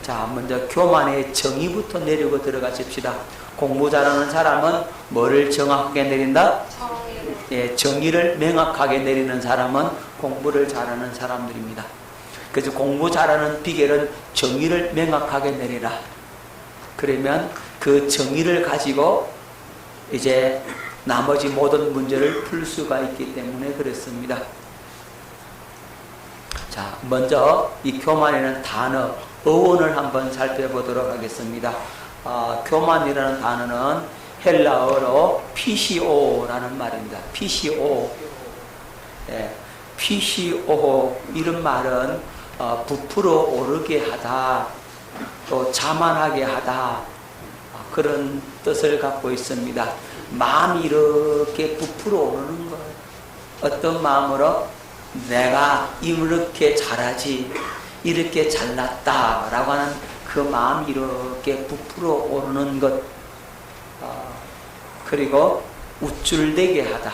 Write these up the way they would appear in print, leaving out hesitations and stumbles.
자, 먼저 교만의 정의부터 내리고 들어가십시다. 공부 잘하는 사람은 뭐를 정확하게 내린다? 예, 정의를 명확하게 내리는 사람은 공부를 잘하는 사람들입니다. 그래서 공부 잘하는 비결은 정의를 명확하게 내리라. 그러면 그 정의를 가지고 이제 나머지 모든 문제를 풀 수가 있기 때문에 그렇습니다. 자, 먼저 이 교만이라는 단어, 어원을 한번 살펴보도록 하겠습니다. 교만이라는 단어는 헬라어로 PCO라는 말입니다. PCO. 예, PCO 이런 말은 부풀어 오르게 하다, 또 자만하게 하다, 그런 뜻을 갖고 있습니다. 마음이 이렇게 부풀어 오르는 거예요. 어떤 마음으로? 내가 이렇게 잘하지, 이렇게 잘났다라고 하는 그 마음이 이렇게 부풀어 오르는 것, 그리고 우쭐대게 하다.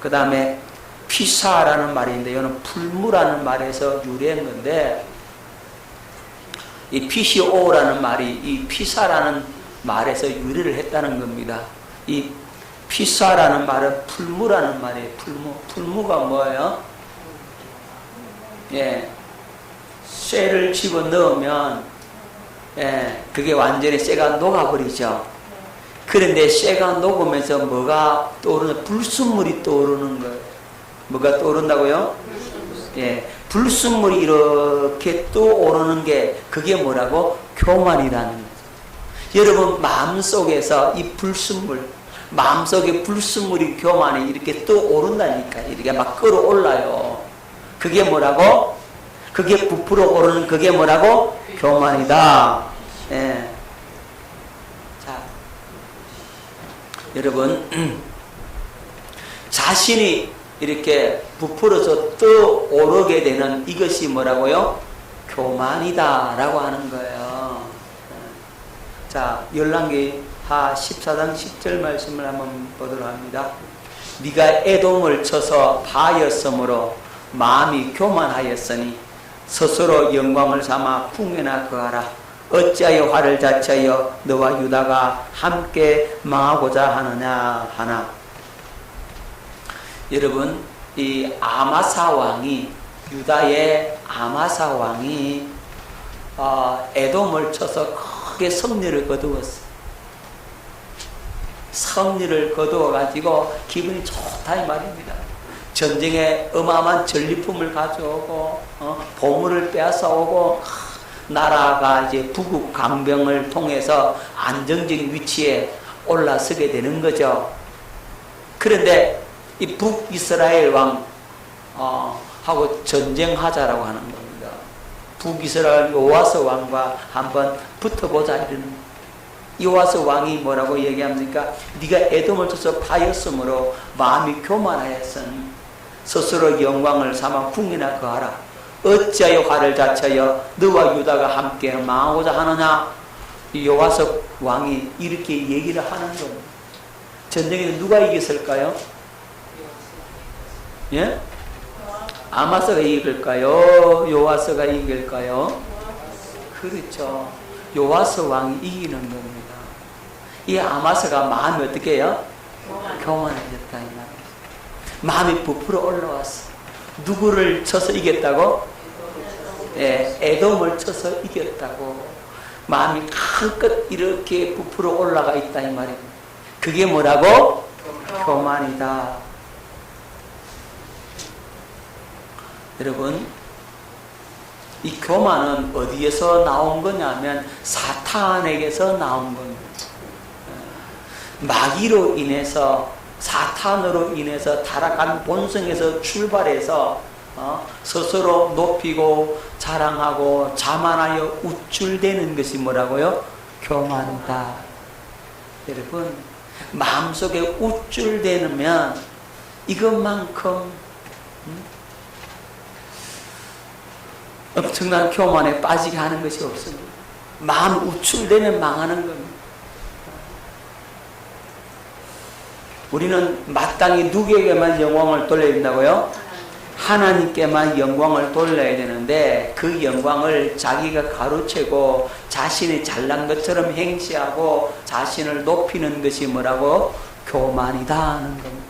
그 다음에 피사라는 말인데 이거는 풀무라는 말에서 유래한 건데, 이 PCO라는 말이 이 피사라는 말에서 유래를 했다는 겁니다. 이 피사라는 말은 풀무라는 말이에요. 풀무가 뭐예요? 예, 쇠를 집어 넣으면 예, 그게 완전히 쇠가 녹아버리죠. 그런데 쇠가 녹으면서 뭐가 떠오르는, 불순물이 떠오르는 거예요. 뭐가 떠오른다고요? 예, 불순물이 이렇게 떠오르는 게 그게 뭐라고? 교만이라는 거죠. 여러분 마음속에서 이 불순물, 마음속에 불순물이, 교만이 이렇게 떠오른다니까. 이렇게 막 끌어올라요. 그게 뭐라고? 그게 부풀어 오르는 그게 뭐라고? 교만이다. 예. 자, 여러분 자신이 이렇게 부풀어서 떠오르게 되는 이것이 뭐라고요? 교만이다 라고 하는 거예요. 자, 열왕기하 14장 10절 말씀을 한번 보도록 합니다. 네가 에돔을 쳐서 바였으므로 마음이 교만하였으니 스스로 영광을 삼아 풍요나 거하라. 어찌하여 화를 자처하여 너와 유다가 함께 망하고자 하느냐 하나. 여러분, 이 아마사 왕이, 유다의 아마사 왕이 에돔을 쳐서 크게 승리를 거두었어. 승리를 거두어가지고 기분이 좋다 이 말입니다. 전쟁에 어마어마한 전리품을 가져오고 보물을 빼앗아오고, 나라가 이제 북극 강병을 통해서 안정적인 위치에 올라서게 되는 거죠. 그런데 이 북이스라엘 왕 하고 전쟁하자라고 하는 겁니다. 북이스라엘 요아스 왕과 한번 붙어보자 이러는. 요아스 왕이 뭐라고 얘기합니까? 네가 에돔을 쳐서 파였으므로 마음이 교만하였으니 스스로 영광을 삼아 궁이나 거하라. 어찌하여 화를 자처하여 너와 유다가 함께 망하고자 하느냐. 요아스 왕이 이렇게 얘기를 하는 겁니다. 전쟁에서 누가 이겼을까요? 예? 아마스가 이길까요? 요아스가 이길까요? 그렇죠. 요아스 왕이 이기는 겁니다. 이 아마스가 마음이 어떻게 해요? 교만해졌다 이 말이에요. 마음이 부풀어 올라왔어. 누구를 쳐서 이겼다고? 예, 에돔을 쳐서 이겼다고. 마음이 한껏 이렇게 부풀어 올라가 있다 이 말이에요. 그게 뭐라고? 교만이다. 여러분, 이 교만은 어디에서 나온 거냐면 사탄에게서 나온 겁니다. 마귀로 인해서, 사탄으로 인해서 타락한 본성에서 출발해서 스스로 높이고 자랑하고 자만하여 우쭐대는 것이 뭐라고요? 교만이다. 여러분, 마음속에 우쭐대면 이것만큼 엄청난 교만에 빠지게 하는 것이 없습니다. 마음 우쭐대면 망하는 겁니다. 우리는 마땅히 누구에게만 영광을 돌려야 된다고요? 하나님께만 영광을 돌려야 되는데 그 영광을 자기가 가로채고 자신이 잘난 것처럼 행시하고 자신을 높이는 것이 뭐라고? 교만이다 하는 겁니다.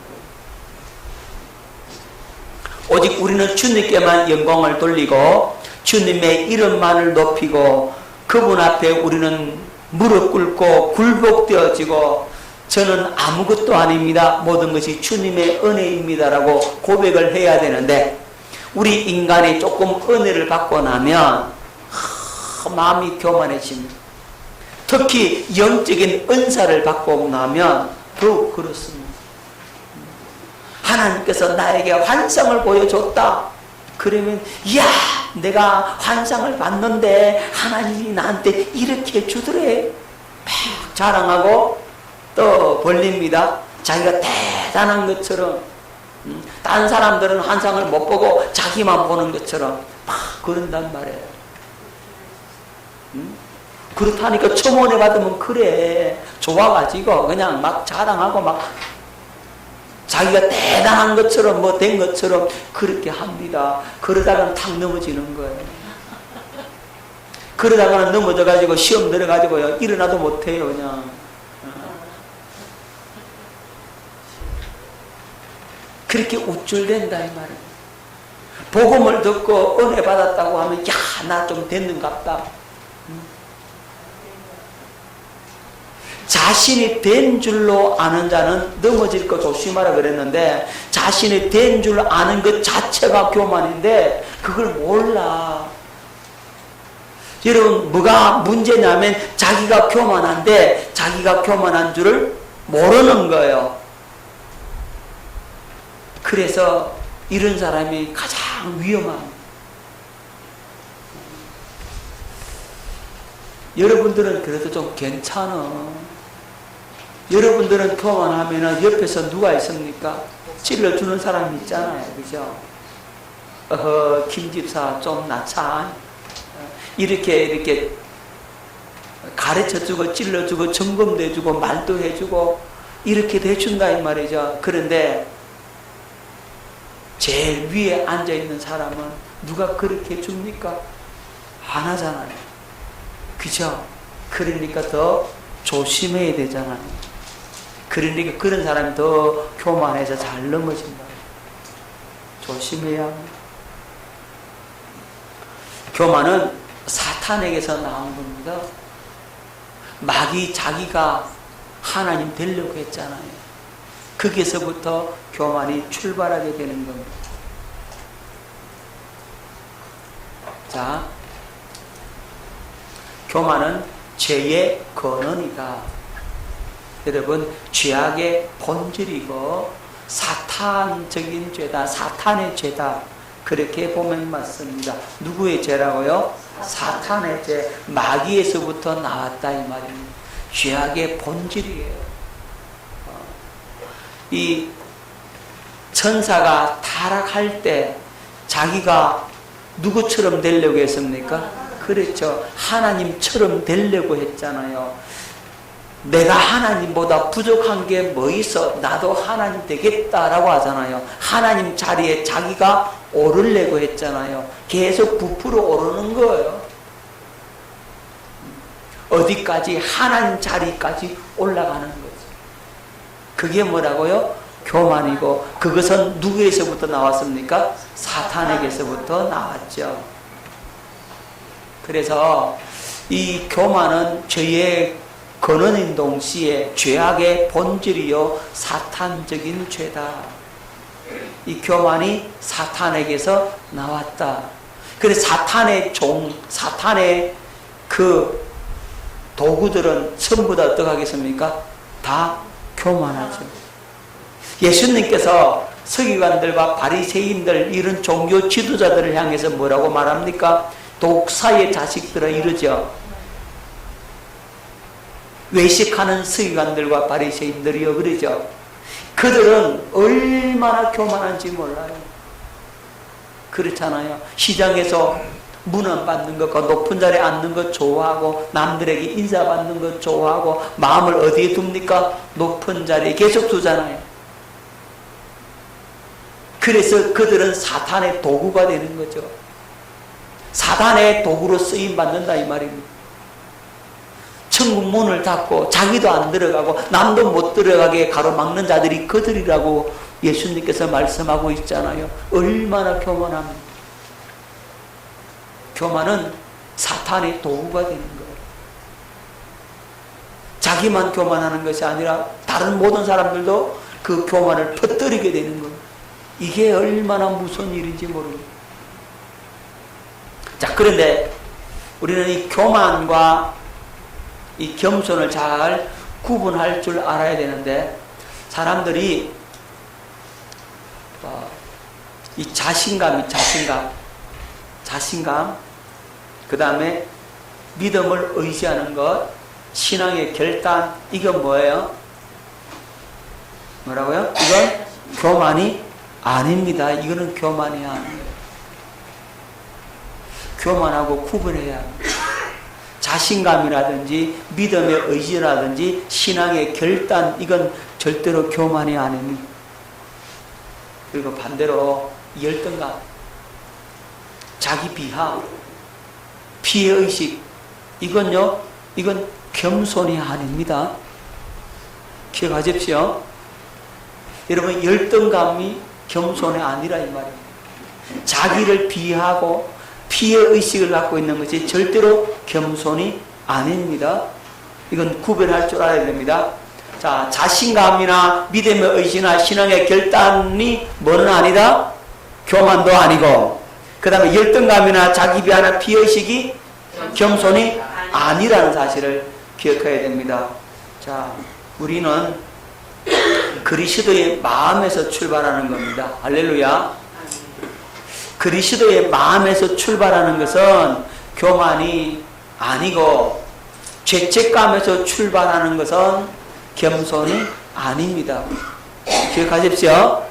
오직 우리는 주님께만 영광을 돌리고 주님의 이름만을 높이고 그분 앞에 우리는 무릎 꿇고 굴복되어지고 저는 아무것도 아닙니다. 모든 것이 주님의 은혜입니다라고 고백을 해야 되는데 우리 인간이 조금 은혜를 받고 나면 마음이 교만해집니다. 특히 영적인 은사를 받고 나면 더욱 그렇습니다. 하나님께서 나에게 환상을 보여줬다. 그러면 이야 내가 환상을 봤는데 하나님이 나한테 이렇게 주더래. 막 자랑하고 또 벌립니다. 자기가 대단한 것처럼 다른 사람들은 환상을 못 보고 자기만 보는 것처럼 막 그런단 말이에요. 그렇다니까 초문에 받으면 그래 좋아가지고 그냥 막 자랑하고 막 자기가 대단한 것처럼 뭐 된 것처럼 그렇게 합니다. 그러다가는 탁 넘어지는 거예요. 그러다가는 넘어져가지고 시험 들어가지고요 일어나도 못해요. 그냥 그렇게 우쭐댄다 이 말이에요. 복음을 듣고 은혜 받았다고 하면 야 나 좀 됐는갑다. 자신이 된 줄로 아는 자는 넘어질 거 조심하라 그랬는데 자신이 된 줄 아는 것 자체가 교만인데 그걸 몰라. 여러분 뭐가 문제냐면 자기가 교만한데 자기가 교만한 줄을 모르는 거예요. 그래서 이런 사람이 가장 위험합니다. 여러분들은 그래도 좀 괜찮아. 여러분들은 교만하면 옆에서 누가 있습니까? 찔러주는 사람이 있잖아요. 그죠? 김집사 좀 나차. 이렇게 가르쳐주고 찔러주고 점검도 해주고 말도 해주고 이렇게 해준다 이 말이죠. 그런데 제일 위에 앉아있는 사람은 누가 그렇게 해줍니까? 안 하잖아요. 그죠? 그러니까 더 조심해야 되잖아요. 그러니까 그런 사람이 더 교만해서 잘 넘어진다. 조심해야 합니다. 교만은 사탄에게서 나온 겁니다. 마귀 자기가 하나님 되려고 했잖아요. 거기에서부터 교만이 출발하게 되는 겁니다. 자, 교만은 죄의 근원이다. 여러분, 죄악의 본질이고 사탄적인 죄다. 사탄의 죄다. 그렇게 보면 맞습니다. 누구의 죄라고요? 사탄의 죄. 마귀에서부터 나왔다 이 말입니다. 죄악의 본질이에요. 이 천사가 타락할 때 자기가 누구처럼 되려고 했습니까? 그렇죠. 하나님처럼 되려고 했잖아요. 내가 하나님보다 부족한 게 뭐 있어? 나도 하나님 되겠다라고 하잖아요. 하나님 자리에 자기가 오르려고 했잖아요. 계속 부풀어 오르는 거예요. 어디까지? 하나님 자리까지 올라가는 거죠. 그게 뭐라고요? 교만이고 그것은 누구에서부터 나왔습니까? 사탄에게서부터 나왔죠. 그래서 이 교만은 죄의 근원인 동시에 죄악의 본질이요 사탄적인 죄다. 이 교만이 사탄에게서 나왔다. 그래서 사탄의 사탄의 그 도구들은 전부 다 어떻게 하겠습니까? 다 교만하죠. 예수님께서 서기관들과 바리새인들 이런 종교 지도자들을 향해서 뭐라고 말합니까? 독사의 자식들아 이러죠. 외식하는 서기관들과 바리새인들이요 그러죠. 그들은 얼마나 교만한지 몰라요. 그렇잖아요. 시장에서 문안받는 것과 높은 자리에 앉는 것 좋아하고 남들에게 인사받는 것 좋아하고 마음을 어디에 둡니까? 높은 자리에 계속 두잖아요. 그래서 그들은 사탄의 도구가 되는 거죠. 사탄의 도구로 쓰임받는다 이 말입니다. 천국 문을 닫고 자기도 안 들어가고 남도 못 들어가게 가로막는 자들이 그들이라고 예수님께서 말씀하고 있잖아요. 얼마나 교만합니까? 교만은 사탄의 도구가 되는 거예요. 자기만 교만하는 것이 아니라 다른 모든 사람들도 그 교만을 퍼뜨리게 되는 거예요. 이게 얼마나 무서운 일인지 모릅니다. 자, 그런데 우리는 이 교만과 이 겸손을 잘 구분할 줄 알아야 되는데, 사람들이 이 자신감, 그 다음에 믿음을 의지하는 것, 신앙의 결단, 이건 뭐예요? 뭐라고요? 이건 교만이 아닙니다. 이거는 교만이 아니에요. 교만하고 구분해야 합니다. 자신감이라든지 믿음의 의지라든지 신앙의 결단, 이건 절대로 교만이 아닙니다. 그리고 반대로 열등감, 자기 비하, 피해의식, 이건 겸손이 아닙니다. 기억하십시오. 여러분, 열등감이 겸손이 아니라 이 말입니다. 자기를 비하하고 피해의식을 갖고 있는 것이 절대로 겸손이 아닙니다. 이건 구별할 줄 알아야 됩니다. 자, 자신감이나 믿음의 의지나 신앙의 결단이 뭐는 아니다? 교만도 아니고, 그 다음에 열등감이나 자기 비하나 피해의식이 겸손이 아니라는 사실을 기억해야 됩니다. 자, 우리는 그리스도의 마음에서 출발하는 겁니다. 할렐루야. 그리스도의 마음에서 출발하는 것은 교만이 아니고, 죄책감에서 출발하는 것은 겸손이 아닙니다. 기억하십시오.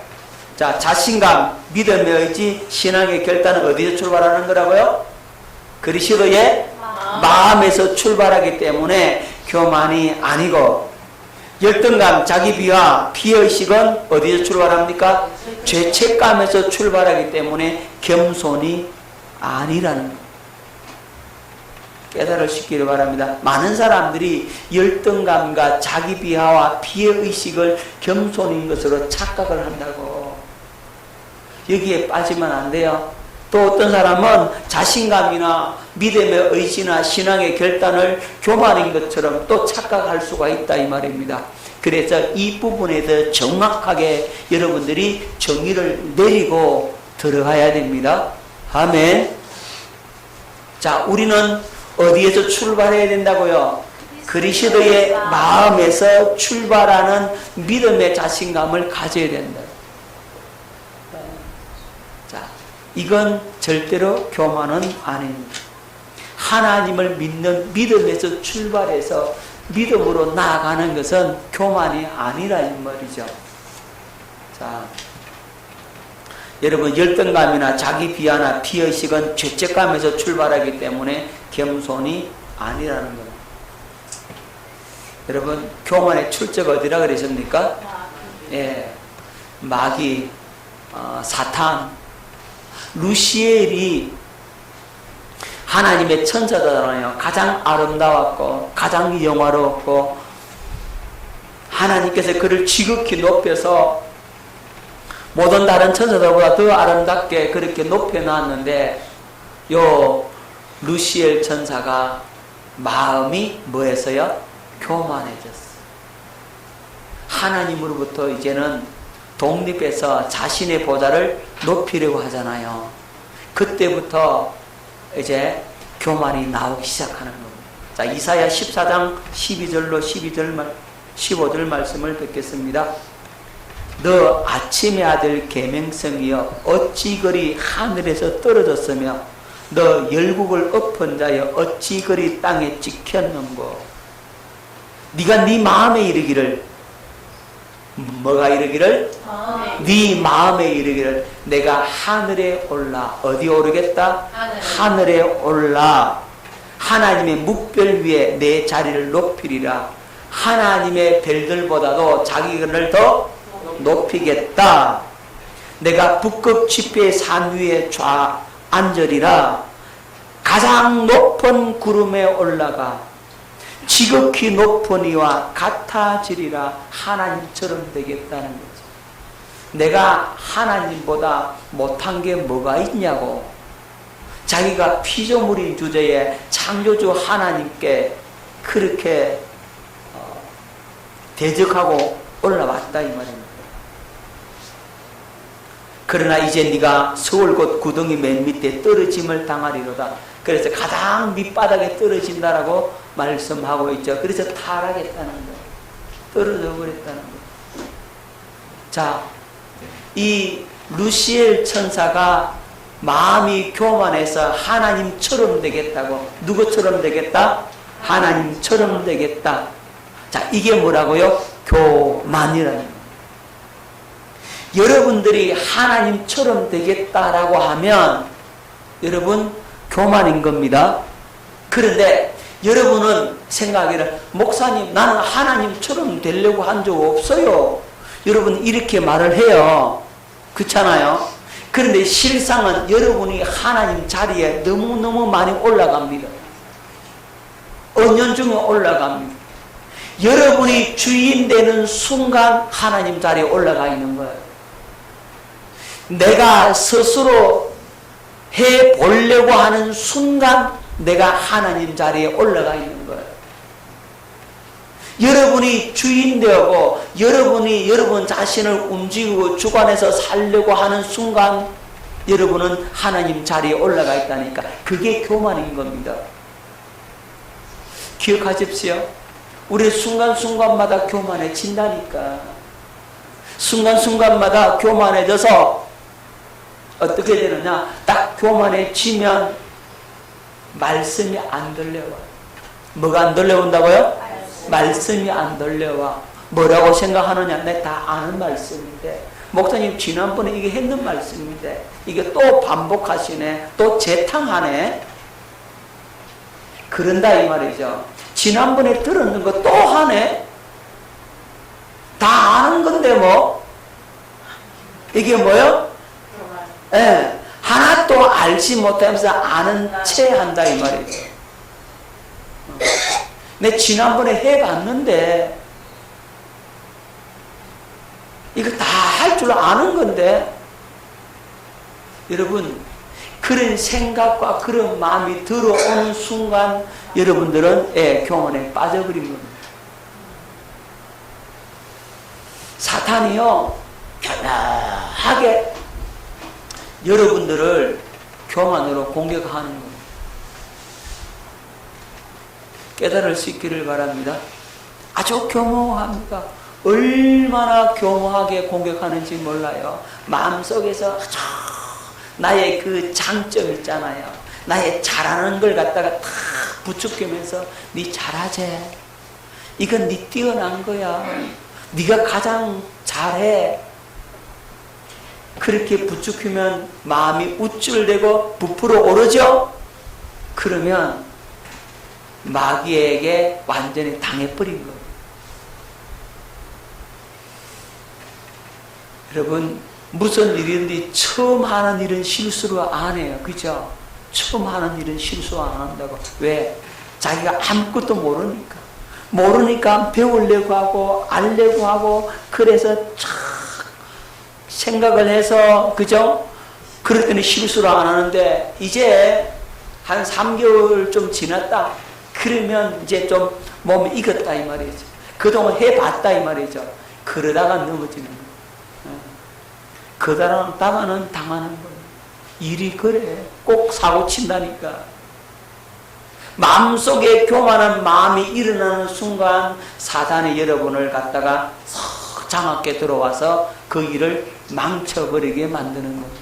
자, 자신감, 믿음의 의지, 신앙의 결단은 어디서 출발하는 거라고요? 그리스도의 마음에서 출발하기 때문에 교만이 아니고, 열등감, 자기 비하, 피해의식은 어디서 출발합니까? 죄책감에서 출발하기 때문에 겸손이 아니라는 것. 깨달으시기를 바랍니다. 많은 사람들이 열등감과 자기 비하와 피해의식을 겸손인 것으로 착각을 한다고. 여기에 빠지면 안 돼요. 또 어떤 사람은 자신감이나 믿음의 의지나 신앙의 결단을 교만인 것처럼 또 착각할 수가 있다 이 말입니다. 그래서 이 부분에 대해 정확하게 여러분들이 정의를 내리고 들어가야 됩니다. 아멘. 자, 우리는 어디에서 출발해야 된다고요? 그리스도의 마음에서 출발하는 믿음의 자신감을 가져야 된다. 자, 이건 절대로 교만은 아닙니다. 하나님을 믿는 믿음에서 출발해서 믿음으로 나아가는 것은 교만이 아니라 이 말이죠. 자, 여러분, 열등감이나 자기 비하나 피의식은 죄책감에서 출발하기 때문에 겸손이 아니라는 겁니다. 여러분, 교만의 출처가 어디라 그러십니까? 예, 마귀, 사탄, 루시엘이 하나님의 천사잖아요. 가장 아름다웠고 가장 영화로웠고 하나님께서 그를 지극히 높여서 모든 다른 천사들보다 더 아름답게 그렇게 높여놨는데, 요 루시엘 천사가 마음이 뭐해서요? 교만해졌어. 하나님으로부터 이제는 독립해서 자신의 보좌를 높이려고 하잖아요. 그때부터 이제 교만이 나오기 시작하는 겁니다. 자, 이사야 14장 12절로 15절 말씀을 뵙겠습니다. 너 아침의 아들 계명성이여 어찌 그리 하늘에서 떨어졌으며 너 열국을 엎은 자여 어찌 그리 땅에 찍혔는고. 네가 네 마음에 이르기를, 뭐가 이르기를? 네 마음에 이르기를 내가 하늘에 올라. 어디 오르겠다? 하늘에 올라 하나님의 묵별 위에 내 자리를 높이리라. 하나님의 별들보다도 자기를 더 높이겠다. 내가 북극 지폐의 산 위에 앉으리라. 가장 높은 구름에 올라가 지극히 높은 이와 같아지리라. 하나님처럼 되겠다는 거죠. 내가 하나님보다 못한 게 뭐가 있냐고. 자기가 피조물인 주제에 창조주 하나님께 그렇게 대적하고 올라왔다 이 말입니다. 그러나 이제 네가 서울 곧 구덩이 맨 밑에 떨어짐을 당하리로다. 그래서 가장 밑바닥에 떨어진다라고 말씀하고 있죠. 그래서 타락했다는 거예요. 떨어져 버렸다는 거예요. 자, 이 루시엘 천사가 마음이 교만해서 하나님처럼 되겠다고. 누구처럼 되겠다? 하나님처럼 되겠다. 자, 이게 뭐라고요? 교만이라는 거예요. 여러분들이 하나님처럼 되겠다라고 하면 여러분 교만인 겁니다. 그런데 여러분은 생각하기를 목사님 나는 하나님처럼 되려고 한 적 없어요. 여러분 이렇게 말을 해요. 그렇잖아요. 그런데 실상은 여러분이 하나님 자리에 너무너무 많이 올라갑니다. 은연중에 올라갑니다. 여러분이 주인 되는 순간 하나님 자리에 올라가 있는 거예요. 내가 스스로 해보려고 하는 순간 내가 하나님 자리에 올라가 있는 거예요. 여러분이 주인 되고 여러분이 여러분 자신을 움직이고 주관해서 살려고 하는 순간 여러분은 하나님 자리에 올라가 있다니까. 그게 교만인 겁니다. 기억하십시오. 우리 순간순간마다 교만해진다니까. 순간순간마다 교만해져서 어떻게 되느냐? 딱 교만해지면 말씀이 안 들려와요. 뭐가 안 들려온다고요? 말씀이 안 들려와. 뭐라고 생각하느냐? 내가 다 아는 말씀인데 목사님 지난번에 이게 했는 말씀인데 이게 또 반복하시네. 또 재탕하네. 그런다 이 말이죠. 지난번에 들었는 거 또 하네. 다 아는 건데 뭐. 이게 뭐요? 예, 하나도 알지 못하면서 아는 채 한다 이 말이죠. 내 지난번에 해봤는데 이거 다 할 줄 아는 건데 여러분 그런 생각과 그런 마음이 들어오는 순간 여러분들은 교만에 빠져버린 겁니다. 사탄이요 편하게 여러분들을 교만으로 공격하는 겁니다. 깨달을 수 있기를 바랍니다. 아주 교묘합니다. 얼마나 교묘하게 공격하는지 몰라요. 마음속에서 아주 나의 그 장점 있잖아요. 나의 잘하는 걸 갖다가 탁 부추기면서 네 잘하지. 이건 네 뛰어난 거야. 네가 가장 잘해. 그렇게 부추기면 마음이 우쭐대고 부풀어 오르죠? 그러면 마귀에게 완전히 당해버린 거예요. 여러분 무슨 일인지 처음 하는 일은 실수를 안 해요. 그죠? 처음 하는 일은 실수 안 한다고. 왜? 자기가 아무것도 모르니까. 모르니까 배우려고 하고 알려고 하고 그래서 쫙 생각을 해서 그죠? 그랬더니 실수를 안 하는데 이제 한 3개월 좀 지났다. 그러면 이제 좀 몸이 익었다 이 말이죠. 그동안 해봤다 이 말이죠. 그러다가 넘어지는 거예요. 그러다가는 당하는 거예요. 일이 그래. 꼭 사고 친다니까. 마음속에 교만한 마음이 일어나는 순간 사단이 여러분을 갖다가 장악게 들어와서 그 일을 망쳐버리게 만드는 거예요.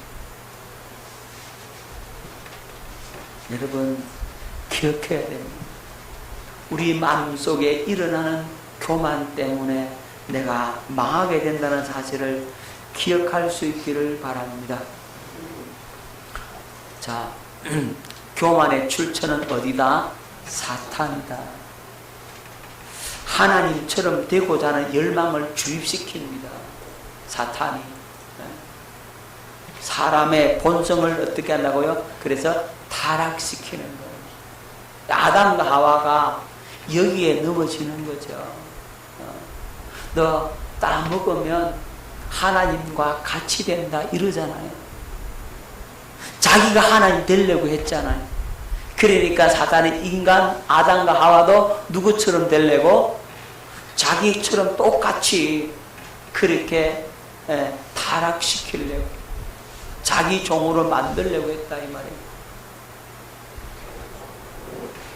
여러분 기억해야 됩니다. 우리 마음속에 일어나는 교만 때문에 내가 망하게 된다는 사실을 기억할 수 있기를 바랍니다. 자, 교만의 출처는 어디다? 사탄이다. 하나님처럼 되고자 하는 열망을 주입시킵니다. 사탄이. 사람의 본성을 어떻게 한다고요? 그래서 타락시키는 거예요. 아담과 하와가 여기에 넘어지는 거죠. 너 따먹으면 하나님과 같이 된다 이러잖아요. 자기가 하나님 되려고 했잖아요. 그러니까 사단은 인간 아담과 하와도 누구처럼 되려고? 자기처럼 똑같이 그렇게 타락시키려고, 자기 종으로 만들려고 했다 이 말이에요.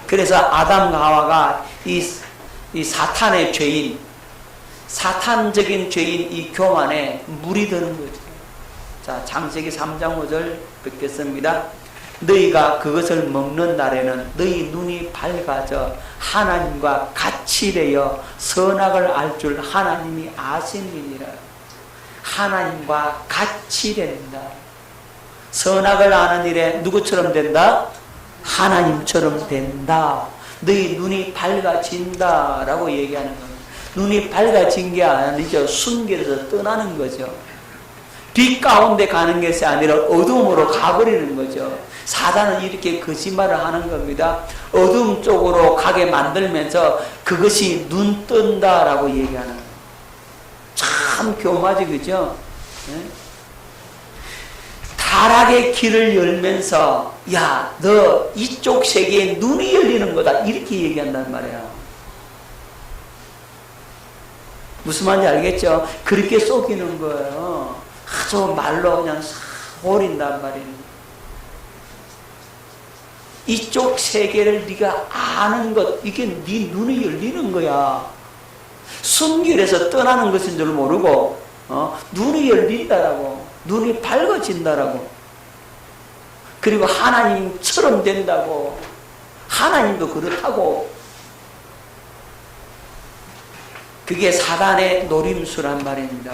그래서 아담과 하와가 이 사탄의 죄인, 사탄적인 죄인 이 교만에 물이 드는 거죠. 자, 창세기 3장 5절 뵙겠습니다. 너희가 그것을 먹는 날에는 너희 눈이 밝아져 하나님과 같이 되어 선악을 알 줄 하나님이 아심이니라. 하나님과 같이 된다. 선악을 아는 일에 누구처럼 된다? 하나님처럼 된다. 너희 눈이 밝아진다 라고 얘기하는 겁니다. 눈이 밝아진 게 아니죠. 순결에서 떠나는 거죠. 빛 가운데 가는 것이 아니라 어둠으로 가버리는 거죠. 사단은 이렇게 거짓말을 하는 겁니다. 어둠 쪽으로 가게 만들면서 그것이 눈 뜬다라고 얘기하는 거예요. 참 교마지, 그죠? 네? 타락의 길을 열면서 야, 너 이쪽 세계에 눈이 열리는 거다 이렇게 얘기한단 말이야. 무슨 말인지 알겠죠? 그렇게 속이는 거예요. 아주 말로 그냥 버린단 말이에요. 이쪽 세계를 네가 아는 것, 이게 네 눈이 열리는 거야. 순결에서 떠나는 것인 줄 모르고 눈이 열린다라고, 눈이 밝아진다라고, 그리고 하나님처럼 된다고, 하나님도 그렇다고. 그게 사단의 노림수란 말입니다.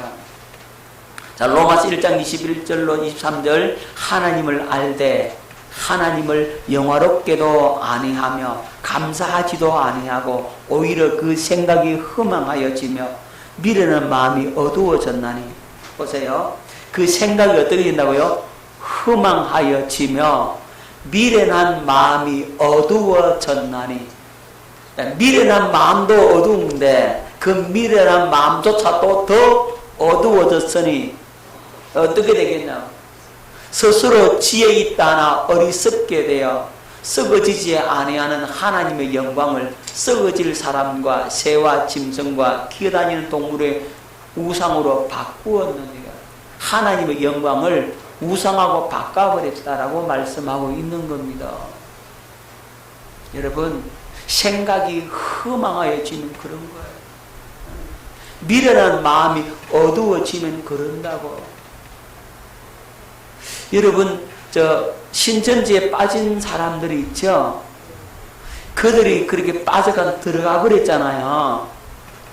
자, 로마서 1장 21절로 23절, 하나님을 알되 하나님을 영화롭게도 아니하며 감사하지도 아니하고 오히려 그 생각이 허망하여지며 미련한 마음이 어두워졌나니. 보세요. 그 생각이 어떻게 된다고요? 허망하여지며 미련한 마음이 어두워졌나니. 미련한 마음도 어두운데 그 미련한 마음조차도 더 어두워졌으니 어떻게 되겠냐? 스스로 지혜 있다나 어리석게 되어 썩어지지 아니하는 하나님의 영광을 썩어질 사람과 새와 짐승과 기어다니는 동물의 우상으로 바꾸었느니라. 하나님의 영광을 우상하고 바꿔버렸다라고 말씀하고 있는 겁니다. 여러분, 생각이 허망하여지면 그런 거예요. 미련한 마음이 어두워지면 그런다고. 여러분, 신천지에 빠진 사람들이 있죠? 그들이 그렇게 들어가 버렸잖아요.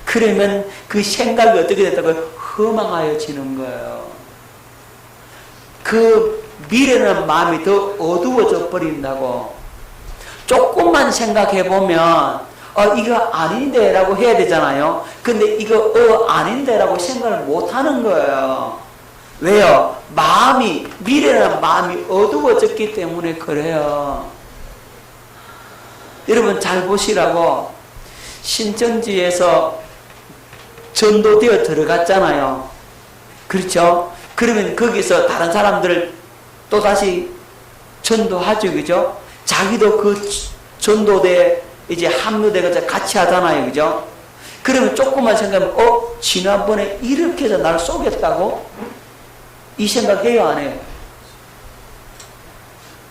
그러면 그 생각이 어떻게 됐다고요? 허망하여지는 거예요. 그 미련한 마음이 더 어두워져 버린다고. 조금만 생각해 보면 이거 아닌데 라고 해야 되잖아요. 근데 이거 아닌데 라고 생각을 못 하는 거예요. 왜요? 미련한 마음이 어두워졌기 때문에 그래요. 여러분 잘 보시라고. 신천지에서 전도되어 들어갔잖아요. 그렇죠? 그러면 거기서 다른 사람들을 또다시 전도하죠. 그죠? 자기도 그 전도대 이제 합류돼서 같이 하잖아요. 그죠? 그러면 조금만 생각하면 지난번에 이렇게 해서 날 쏘겠다고? 이 생각해요, 안 해요?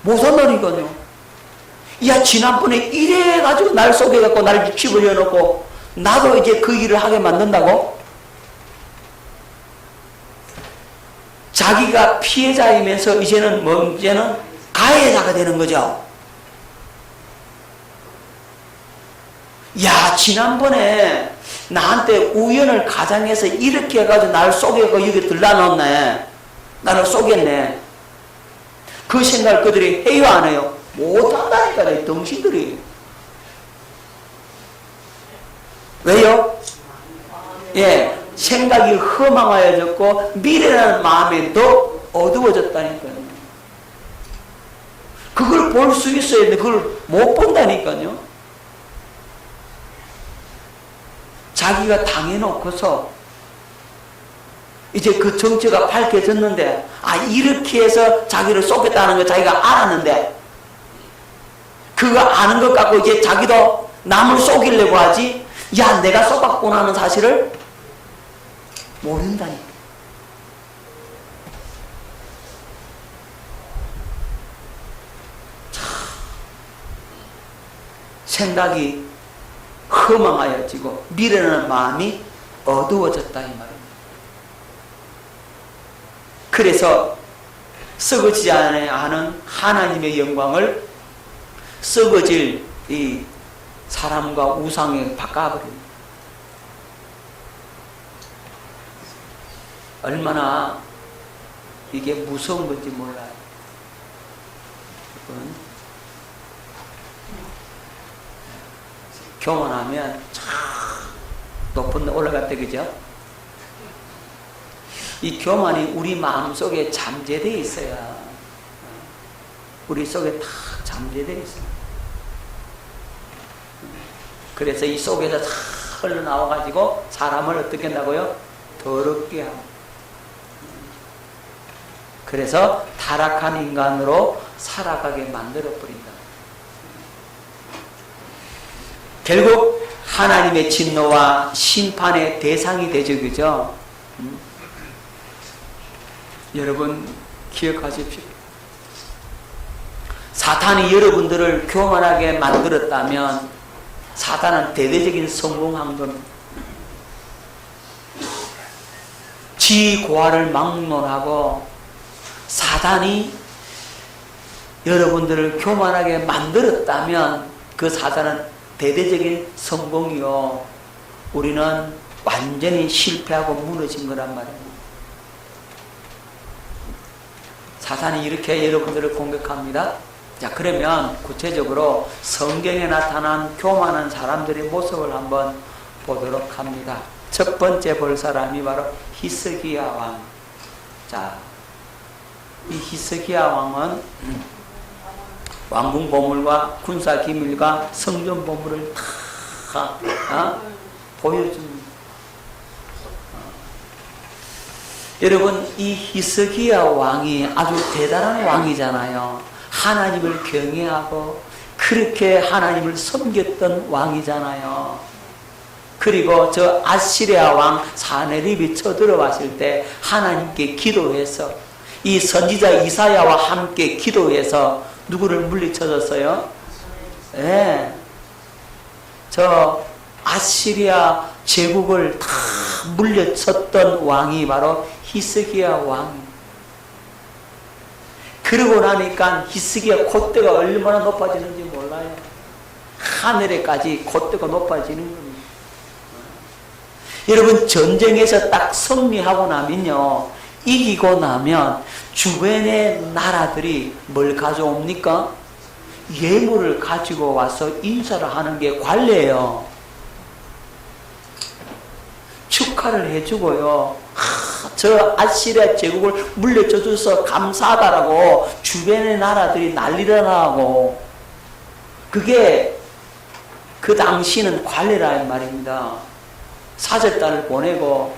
못한다니까요. 야, 지난번에 이래가지고 날 속여갖고 날 집어넣어놓고 나도 이제 그 일을 하게 만든다고? 자기가 피해자이면서 이제는 가해자가 되는 거죠. 야, 지난번에 나한테 우연을 가장해서 이렇게 해가지고 날 속여갖고 여기 들러놨네. 나를 쏘겠네. 그 생각을 그들이 해요, 안 해요? 못한다니까, 이 덩신들이. 왜요? 예, 생각이 허망하여졌고 미련한 마음이 더 어두워졌다니까요. 그걸 볼 수 있어야 되는데 그걸 못 본다니까요. 자기가 당해놓고서 이제 그 정체가 밝혀졌는데, 이렇게 해서 자기를 쏘겠다는 거 자기가 알았는데, 그거 아는 것 갖고 이제 자기도 남을 쏘기려고 하지, 야, 내가 쏘았구나 하는 사실을 모른다니까. 생각이 허망하여지고 미래라는 마음이 어두워졌다 이 말입니다. 그래서 썩어지지 않은 하나님의 영광을 썩어질 이 사람과 우상에 바꿔버립니다. 얼마나 이게 무서운 건지 몰라요. 교만하면 참 높은 데 올라갔다, 그죠? 이 교만이 우리 마음속에 잠재되어 있어야, 우리 속에 다 잠재되어 있어요. 그래서 이 속에서 다 흘러나와가지고 사람을 어떻게 한다고요? 더럽게 하고. 그래서 타락한 인간으로 살아가게 만들어버린다. 결국 하나님의 진노와 심판의 대상이 되죠, 그죠? 여러분 기억하십시오. 사탄이 여러분들을 교만하게 만들었다면 사탄은 대대적인 성공한 겁니다. 지 고아를 막론하고 사탄이 여러분들을 교만하게 만들었다면 그 사탄은 대대적인 성공이요, 우리는 완전히 실패하고 무너진 거란 말입니다. 사탄이 이렇게 여러분들을 공격합니다. 자, 그러면 구체적으로 성경에 나타난 교만한 사람들의 모습을 한번 보도록 합니다. 첫 번째 볼 사람이 바로 히스기야 왕. 자, 이 히스기야 왕은 왕궁 보물과 군사 기밀과 성전 보물을 다 보여줍니다. 여러분, 이 히스기야 왕이 아주 대단한 왕이잖아요. 하나님을 경외하고 그렇게 하나님을 섬겼던 왕이잖아요. 그리고 저 아시리아 왕 사네립이 쳐들어왔을 때 하나님께 기도해서 이 선지자 이사야와 함께 기도해서 누구를 물리쳐줬어요? 네. 저 아시리아 제국을 다 물려쳤던 왕이 바로 히스기야 왕. 그러고 나니까 히스기야 콧대가 얼마나 높아지는지 몰라요. 하늘에까지 콧대가 높아지는 겁니다. 여러분, 전쟁에서 딱 승리하고 나면요, 이기고 나면 주변의 나라들이 뭘 가져옵니까? 예물을 가지고 와서 인사를 하는 게 관례예요. 축하를 해주고요. 저 아시리아 제국을 물려줘서 감사하다라고 주변의 나라들이 난리를 나고, 그게 그 당시는 관례라는 말입니다. 사절단을 보내고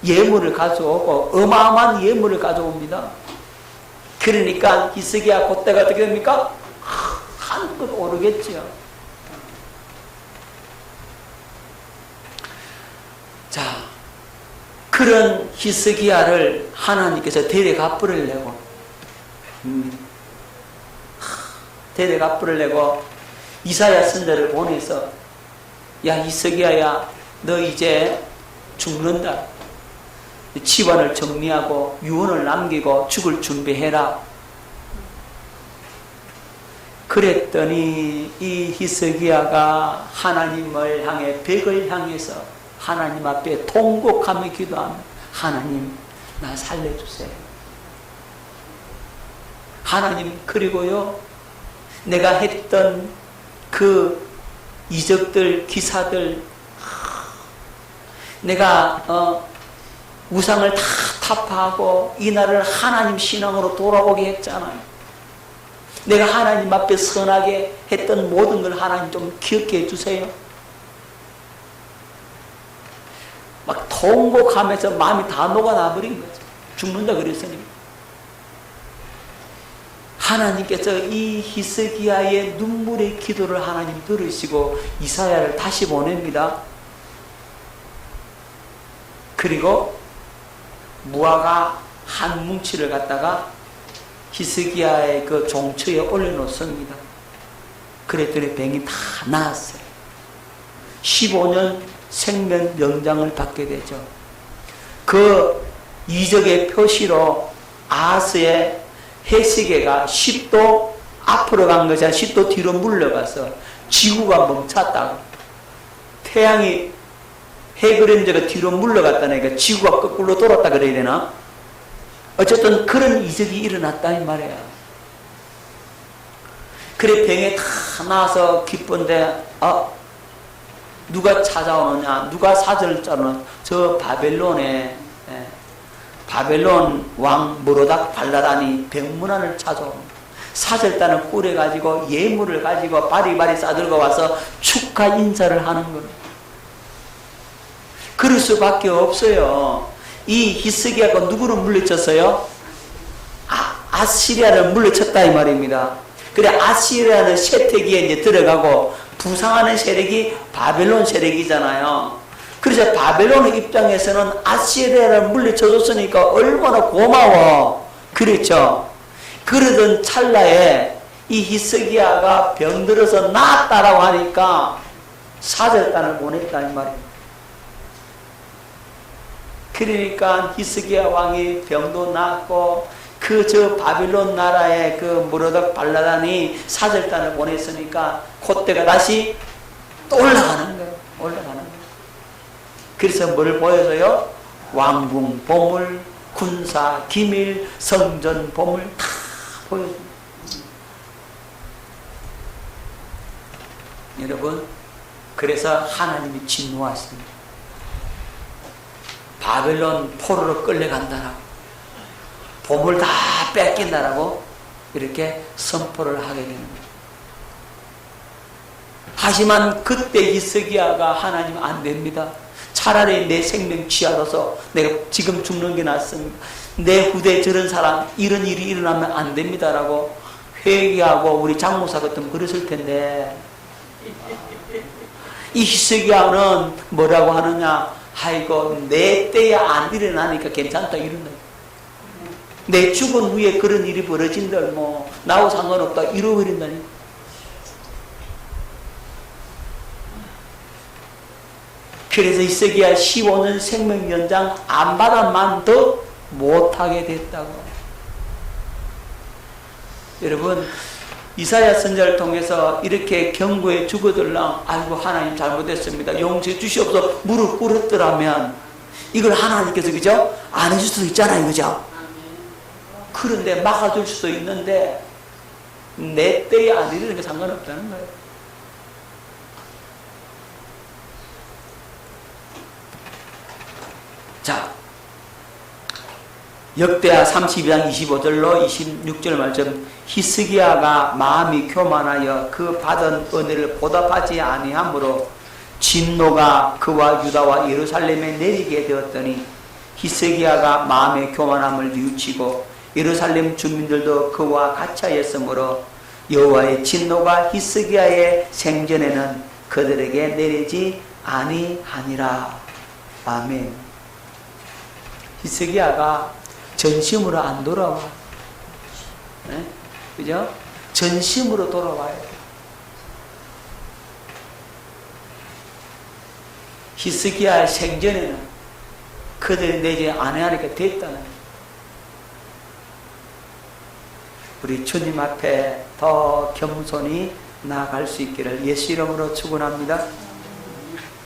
예물을 가져오고 어마어마한 예물을 가져옵니다. 그러니까 히스기야 그때가 어떻게 됩니까? 한껏 오르겠죠. 자, 그런 히스기야를 하나님께서 데려가 버리려고 데려가 버리려고 이사야 선지자를 보내서, 야 히스기야야, 너 이제 죽는다. 집안을 정리하고 유언을 남기고 죽을 준비해라. 그랬더니 이 히스기야가 하나님을 향해, 벽을 향해서 하나님 앞에 통곡하며 기도하며, 하나님 나 살려주세요. 하나님, 그리고요 내가 했던 그 이적들 기사들, 내가 우상을 다 타파하고 이 나라를 하나님 신앙으로 돌아오게 했잖아요. 내가 하나님 앞에 선하게 했던 모든 걸 하나님 좀 기억해 주세요. 막 통곡하면서 마음이 다 녹아나버린 거죠. 죽는다 그랬으니. 하나님께서 이 히스기야의 눈물의 기도를 하나님 들으시고 이사야를 다시 보냅니다. 그리고 무화과 한 뭉치를 갖다가 히스기야의 그 종처에 올려놓습니다. 그랬더니 병이 다 나았어요. 15년 생명 연장을 받게 되죠. 그 이적의 표시로 아하스의 해시계가 10도 앞으로 간 것이 아니라 10도 뒤로 물러가서 지구가 멈췄다고. 태양이 해 그림자가 뒤로 물러갔다니까 지구가 거꾸로 돌았다 그래야 되나? 어쨌든 그런 이적이 일어났다 이 말이야. 그래 병에 다 나와서 기쁜데 누가 찾아오느냐, 누가 사절을 짜느냐. 저 바벨론 왕 모로닥 발라단이 병문안을 찾아옵니다. 사절단을 꾸려가지고 예물을 가지고 바리바리 싸들고 와서 축하 인사를 하는 겁니다. 그럴 수밖에 없어요. 이 히스기야가 누구를 물리쳤어요? 아시리아를 물리쳤다 이 말입니다. 그래 아시리아는 쇠퇴기에 이제 들어가고 부상하는 세력이 바벨론 세력이잖아요. 그래서 바벨론 입장에서는 아시리아를 물리쳐줬으니까 얼마나 고마워. 그렇죠. 그러던 찰나에 이 히스기야가 병들어서 나았다라고 하니까 사절단을 보냈다 이 말입니다. 그러니까 히스기야 왕이 병도 낫고 저 바빌론 나라의 그 무로닥 발라단이 사절단을 보냈으니까 콧대가 다시 또 올라가는 거예요. 올라가는 거예요. 그래서 뭘 보여줘요? 왕궁 보물, 군사 기밀, 성전 보물 다 보여줍니다. 여러분, 그래서 하나님이 진노하십니다. 바벨론 포로로 끌려간다라고, 보물 다 뺏긴다라고 이렇게 선포를 하게 됩니다. 하지만 그때 히스기야가 하나님 안 됩니다. 차라리 내 생명 취하로서 내가 지금 죽는 게 낫습니다. 내 후대에 저런 사람 이런 일이 일어나면 안 됩니다라고 회개하고 우리 장모사 같으면 그랬을 텐데, 이 히스기야는 뭐라고 하느냐? 아이고 내 때에 안 일어나니까 괜찮다 이런다. 내 죽은 후에 그런 일이 벌어진들 뭐 나하고 상관없다 이러버린다니. 그래서 히스기야 15년 생명 연장 안 받아만 더 못하게 됐다고. 여러분, 이사야 선지자를 통해서 이렇게 경고해 주거들랑 아이고 하나님 잘못했습니다, 용서해 주시옵소서 무릎 꿇었더라면 이걸 하나님께서 그죠? 안 해줄 수도 있잖아요, 그죠? 그런데 막아줄 수도 있는데 내 때에 안 이르는 게 상관없다는 거예요. 자, 역대하 32장 25절로 26절 말씀. 히스기야가 마음이 교만하여 그 받은 은혜를 보답하지 아니하므로 진노가 그와 유다와 예루살렘에 내리게 되었더니 히스기야가 마음의 교만함을 뉘우치고 예루살렘 주민들도 그와 같이하였으므로 여호와의 진노가 히스기야의 생전에는 그들에게 내리지 아니하니라. 아멘. 히스기야가 전심으로 안 돌아와. 네? 그죠? 전심으로 돌아와야 돼. 히스기야의 생전에는 그들이 내지 아내하니까 됐다는. 우리 주님 앞에 더 겸손히 나아갈 수 있기를 예수 이름으로 축원합니다.